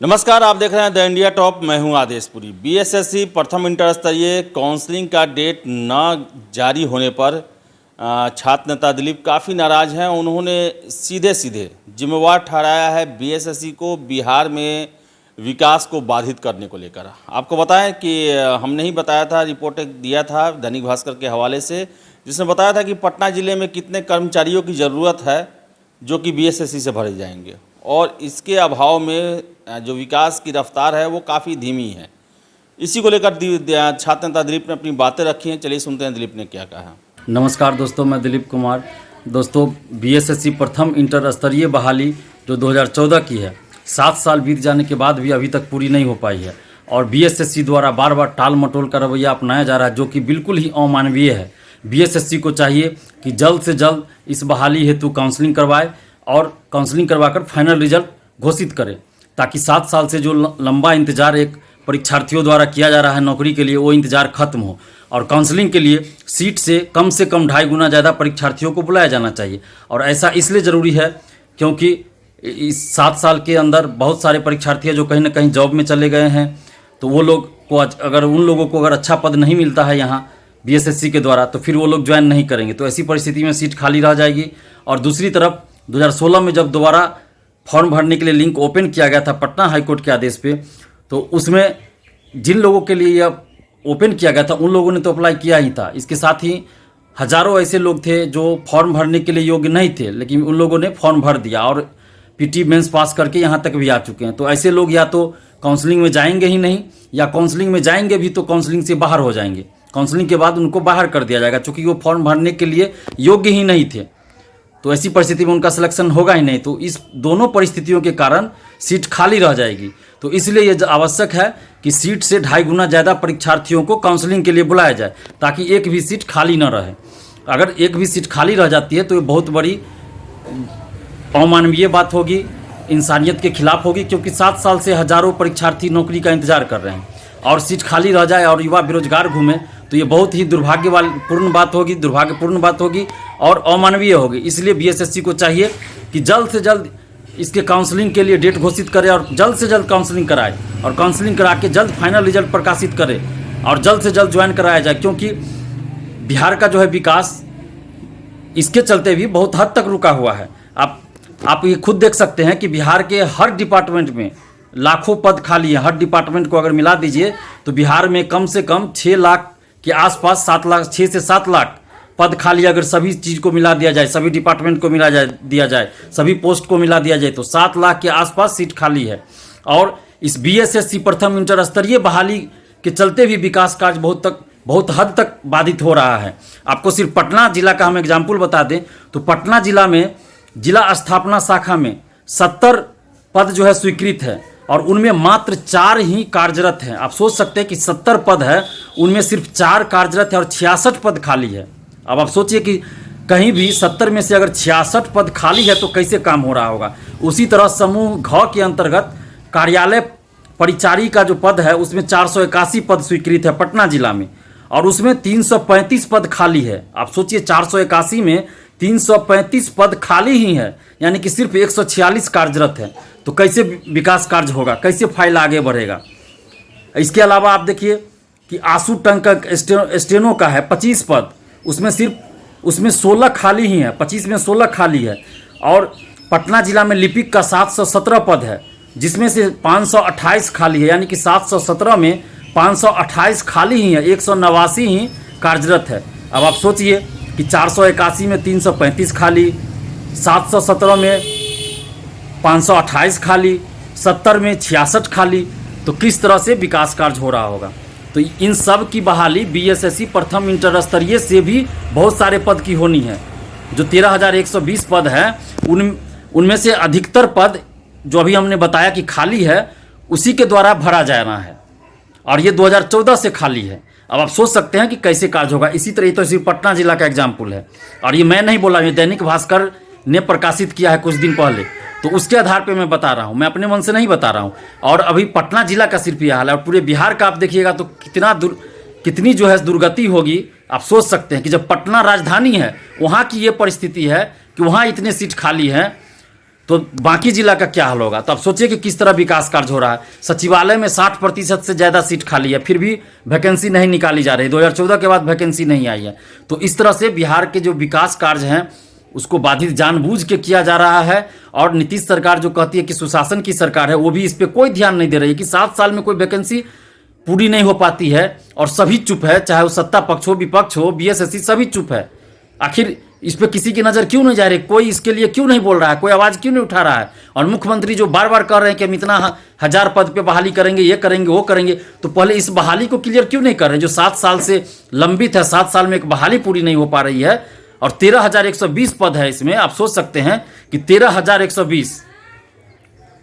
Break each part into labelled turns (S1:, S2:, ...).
S1: नमस्कार, आप देख रहे हैं द इंडिया टॉप। मैं हूं आदेशपुरी। बीएसएससी प्रथम इंटर स्तरीय काउंसलिंग का डेट न जारी होने पर छात्र नेता दिलीप काफ़ी नाराज़ हैं। उन्होंने सीधे जिम्मेवार ठहराया है बीएसएससी को बिहार में विकास को बाधित करने को लेकर। आपको बताएं कि हमने ही बताया था, रिपोर्ट दिया था दैनिक भास्कर के हवाले से, जिसमें बताया था कि पटना ज़िले में कितने कर्मचारियों की ज़रूरत है जो कि बीएसएससी से भरे जाएंगे, और इसके अभाव में जो विकास की रफ्तार है वो काफ़ी धीमी है। इसी को लेकर छात्र नेता दिलीप ने अपनी बातें रखी हैं। चलिए सुनते हैं दिलीप ने क्या कहा।
S2: नमस्कार दोस्तों, मैं दिलीप कुमार। दोस्तों, बीएसएससी प्रथम इंटर स्तरीय बहाली जो 2014 की है, 7 साल बीत जाने के बाद भी अभी तक पूरी नहीं हो पाई है, और बीएसएससी द्वारा बार बार टाल मटोल का रवैया अपनाया जा रहा है, जो कि बिल्कुल ही अमानवीय है। बीएसएससी को चाहिए कि जल्द से जल्द इस बहाली हेतु काउंसलिंग करवाए और काउंसलिंग करवाकर फाइनल रिजल्ट घोषित करे, ताकि 7 साल से जो लंबा इंतजार एक परीक्षार्थियों द्वारा किया जा रहा है नौकरी के लिए, वो इंतजार खत्म हो, और काउंसलिंग के लिए सीट से कम 2.5 गुना ज़्यादा परीक्षार्थियों को बुलाया जाना चाहिए। और ऐसा इसलिए ज़रूरी है क्योंकि इस 7 साल के अंदर बहुत सारे परीक्षार्थी जो कहीं ना कहीं जॉब में चले गए हैं, तो वो लोग को अगर उन लोगों को अगर अच्छा पद नहीं मिलता है यहाँ बीएसएससी के द्वारा, तो फिर वो लोग ज्वाइन नहीं करेंगे। तो ऐसी परिस्थिति में सीट खाली रह जाएगी। और दूसरी तरफ 2016 में जब दोबारा फॉर्म भरने के लिए लिंक ओपन किया गया था पटना हाईकोर्ट के आदेश पे, तो उसमें जिन लोगों के लिए यह ओपन किया गया था उन लोगों ने तो अप्लाई किया ही था। इसके साथ ही हज़ारों ऐसे लोग थे जो फॉर्म भरने के लिए योग्य नहीं थे, लेकिन उन लोगों ने फॉर्म भर दिया और पीटी मेंस पास करके यहाँ तक भी आ चुके हैं। तो ऐसे लोग या तो काउंसलिंग में जाएंगे ही नहीं, या काउंसलिंग में जाएंगे भी तो काउंसलिंग से बाहर हो जाएंगे। काउंसलिंग के बाद उनको बाहर कर दिया जाएगा, चूँकि वो फॉर्म भरने के लिए योग्य ही नहीं थे। तो ऐसी परिस्थिति में उनका सिलेक्शन होगा ही नहीं। तो इस दोनों परिस्थितियों के कारण सीट खाली रह जाएगी। तो इसलिए यह आवश्यक है कि सीट से 2.5 गुना ज़्यादा परीक्षार्थियों को काउंसलिंग के लिए बुलाया जाए, ताकि एक भी सीट खाली न रहे। अगर एक भी सीट खाली रह जाती है तो ये बहुत बड़ी अमानवीय बात होगी, इंसानियत के खिलाफ होगी, क्योंकि 7 साल से हज़ारों परीक्षार्थी नौकरी का इंतजार कर रहे हैं, और सीट खाली रह जाए और युवा बेरोजगार घूमे तो ये बहुत ही दुर्भाग्यपूर्ण बात होगी और अमानवीय होगी। इसलिए बीएसएससी को चाहिए कि जल्द से जल्द इसके काउंसलिंग के लिए डेट घोषित करे और जल्द से जल्द काउंसलिंग कराए, और काउंसलिंग करा के जल्द फाइनल रिजल्ट प्रकाशित करे और जल्द से जल्द ज्वाइन कराया जाए। क्योंकि बिहार का जो है विकास इसके चलते भी बहुत हद तक रुका हुआ है। आप ये खुद देख सकते हैं कि बिहार के हर डिपार्टमेंट में लाखों पद खाली है। हर डिपार्टमेंट को अगर मिला दीजिए तो बिहार में कम से कम 6 लाख के आसपास 6 से 7 लाख पद खाली। अगर सभी चीज़ को मिला दिया जाए, सभी डिपार्टमेंट को दिया जाए, सभी पोस्ट को मिला दिया जाए, तो 7 लाख के आसपास सीट खाली है। और इस बीएसएससी प्रथम इंटर स्तरीय बहाली के चलते भी विकास कार्य बहुत हद तक बाधित हो रहा है। आपको सिर्फ पटना जिला का हम एग्जाम्पल बता दें तो पटना जिला में जिला स्थापना शाखा में 70 पद जो है स्वीकृत है, और उनमें मात्र 4 ही कार्यरत हैं। आप सोच सकते हैं कि 70 पद है, उनमें सिर्फ 4 कार्यरत है और 66 पद खाली है। अब आप सोचिए कि कहीं भी 70 में से अगर 66 पद खाली है तो कैसे काम हो रहा होगा। उसी तरह समूह घ के अंतर्गत कार्यालय परिचारी का जो पद है उसमें 481 पद स्वीकृत है पटना जिला में, और उसमें 335 पद खाली है। आप सोचिए 481 में 335 पद खाली ही है, यानी कि सिर्फ 146 कार्यरत है। तो कैसे विकास कार्य होगा, कैसे फाइल आगे बढ़ेगा। इसके अलावा आप देखिए कि आंसू टंक स्टेनो का है 25 पद, उसमें 16 खाली ही है, 25 में 16 खाली है। और पटना जिला में लिपिक का 717 पद है, जिसमें से 528 खाली है, यानी कि 717 में 528 खाली ही है, 189 ही कार्यरत है। अब आप सोचिए कि 481 में 335 खाली, 717 में 528 खाली, 70 में 66 खाली, तो किस तरह से विकास कार्य हो रहा होगा। तो इन सब की बहाली बीएसएससी प्रथम इंटर स्तरीय से भी बहुत सारे पद की होनी है। जो 13,120 पद है उनमें से अधिकतर पद जो अभी हमने बताया कि खाली है उसी के द्वारा भरा जाना है, और ये 2014 से खाली है। अब आप सोच सकते हैं कि कैसे कार्य होगा। इसी तरह तो सिर्फ पटना जिला का एग्जाम्पल है, और ये मैं नहीं बोला, ये दैनिक भास्कर ने प्रकाशित किया है कुछ दिन पहले, तो उसके आधार पे मैं बता रहा हूँ, मैं अपने मन से नहीं बता रहा हूँ। और अभी पटना जिला का सिर्फ यह हाल है, और पूरे बिहार का आप देखिएगा तो कितनी जो है दुर्गति होगी। आप सोच सकते हैं कि जब पटना राजधानी है वहाँ की ये परिस्थिति है कि वहाँ इतने सीट खाली हैं, तो बाकी जिला का क्या हाल होगा। तो आप सोचिए कि किस तरह विकास कार्य हो रहा है। सचिवालय में 60% से ज़्यादा सीट खाली है, फिर भी वैकेंसी नहीं निकाली जा रही। 2014 के बाद वैकेंसी नहीं आई है। तो इस तरह से बिहार के जो विकास कार्य हैं उसको बाधित जानबूझ के किया जा रहा है। और नीतीश सरकार जो कहती है कि सुशासन की सरकार है, वो भी इस पर कोई ध्यान नहीं दे रही है कि 7 साल में कोई वैकेंसी पूरी नहीं हो पाती है और सभी चुप है, चाहे वो सत्ता पक्ष हो, विपक्ष हो, बीएसएससी, सभी चुप है। आखिर इस पे किसी की नज़र क्यों नहीं जा रही, कोई इसके लिए क्यों नहीं बोल रहा है, कोई आवाज़ क्यों नहीं उठा रहा है। और मुख्यमंत्री जो बार बार कह रहे हैं कि हम इतना 1000 पद पे बहाली करेंगे, ये करेंगे, वो करेंगे, तो पहले इस बहाली को क्लियर क्यों नहीं कर रहे। जो 7 साल से लंबित है, 7 साल में एक बहाली पूरी नहीं हो पा रही है और 13,120 पद है इसमें। आप सोच सकते हैं कि 13,120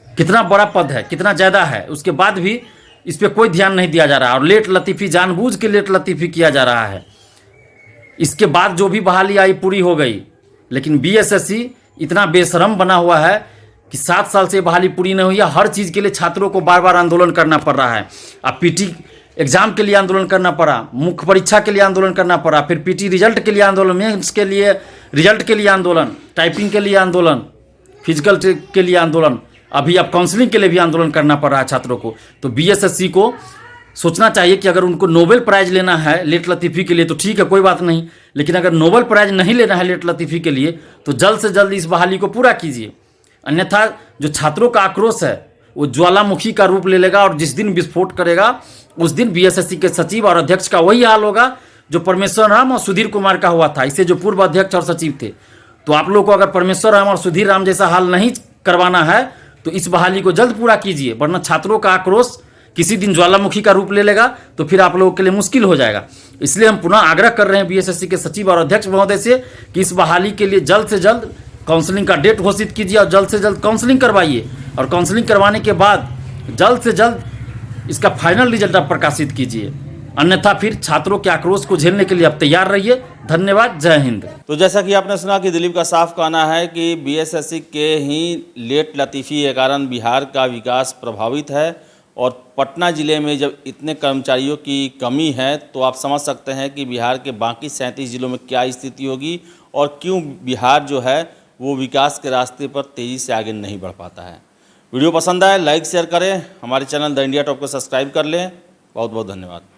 S2: कितना बड़ा पद है, कितना ज़्यादा है। उसके बाद भी इस पर कोई ध्यान नहीं दिया जा रहा है और लेट लतीफ़ी, जानबूझ के लेट लतीफ़ी किया जा रहा है। इसके बाद जो भी बहाली आई पूरी हो गई, लेकिन बीएसएससी इतना बेशरम बना हुआ है कि 7 साल से बहाली पूरी नहीं हुई है। हर चीज़ के लिए छात्रों को बार बार आंदोलन करना पड़ रहा है। अब पीटी एग्जाम के लिए आंदोलन करना पड़ा, मुख्य परीक्षा के लिए आंदोलन करना पड़ा, फिर पीटी रिजल्ट के लिए आंदोलन, मेंस के लिए रिजल्ट के लिए आंदोलन, टाइपिंग के लिए आंदोलन, फिजिकल के लिए आंदोलन, अभी अब काउंसलिंग के लिए भी आंदोलन करना पड़ रहा है छात्रों को। तो बीएसएससी को सोचना चाहिए कि अगर उनको नोबेल प्राइज़ लेना है लेट लतीफ़ी के लिए तो ठीक है, कोई बात नहीं, लेकिन अगर नोबेल प्राइज़ नहीं लेना है लेट लतीफ़ी के लिए तो जल्द से जल्द इस बहाली को पूरा कीजिए। अन्यथा जो छात्रों का आक्रोश है वो ज्वालामुखी का रूप ले लेगा और जिस दिन विस्फोट करेगा उस दिन बीएसएससी के सचिव और अध्यक्ष का वही हाल होगा जो परमेश्वर राम और सुधीर कुमार का हुआ था, इससे जो पूर्व अध्यक्ष और सचिव थे। तो आप लोग को अगर परमेश्वर राम और सुधीर राम जैसा हाल नहीं करवाना है तो इस बहाली को जल्द पूरा कीजिए, वरना छात्रों का आक्रोश किसी दिन ज्वालामुखी का रूप ले लेगा तो फिर आप लोगों के लिए मुश्किल हो जाएगा। इसलिए हम पुनः आग्रह कर रहे हैं बीएसएससी के सचिव और अध्यक्ष महोदय से कि इस बहाली के लिए जल्द से जल्द काउंसलिंग का डेट घोषित कीजिए और जल्द से जल्द काउंसलिंग करवाइए और काउंसलिंग करवाने के बाद जल्द से जल्द इसका फाइनल रिजल्ट आप प्रकाशित कीजिए। अन्यथा फिर छात्रों के आक्रोश को झेलने के लिए आप तैयार रहिए। धन्यवाद, जय हिंद।
S1: तो जैसा कि आपने सुना कि दिलीप का साफ कहना है कि बीएसएससी के ही लेट लतीफ़ी के कारण बिहार का विकास प्रभावित है और पटना ज़िले में जब इतने कर्मचारियों की कमी है तो आप समझ सकते हैं कि बिहार के बाकी 37 ज़िलों में क्या स्थिति होगी और क्यों बिहार जो है वो विकास के रास्ते पर तेज़ी से आगे नहीं बढ़ पाता है। वीडियो पसंद आए लाइक शेयर करें, हमारे चैनल द इंडिया टॉप को सब्सक्राइब कर लें। बहुत बहुत धन्यवाद।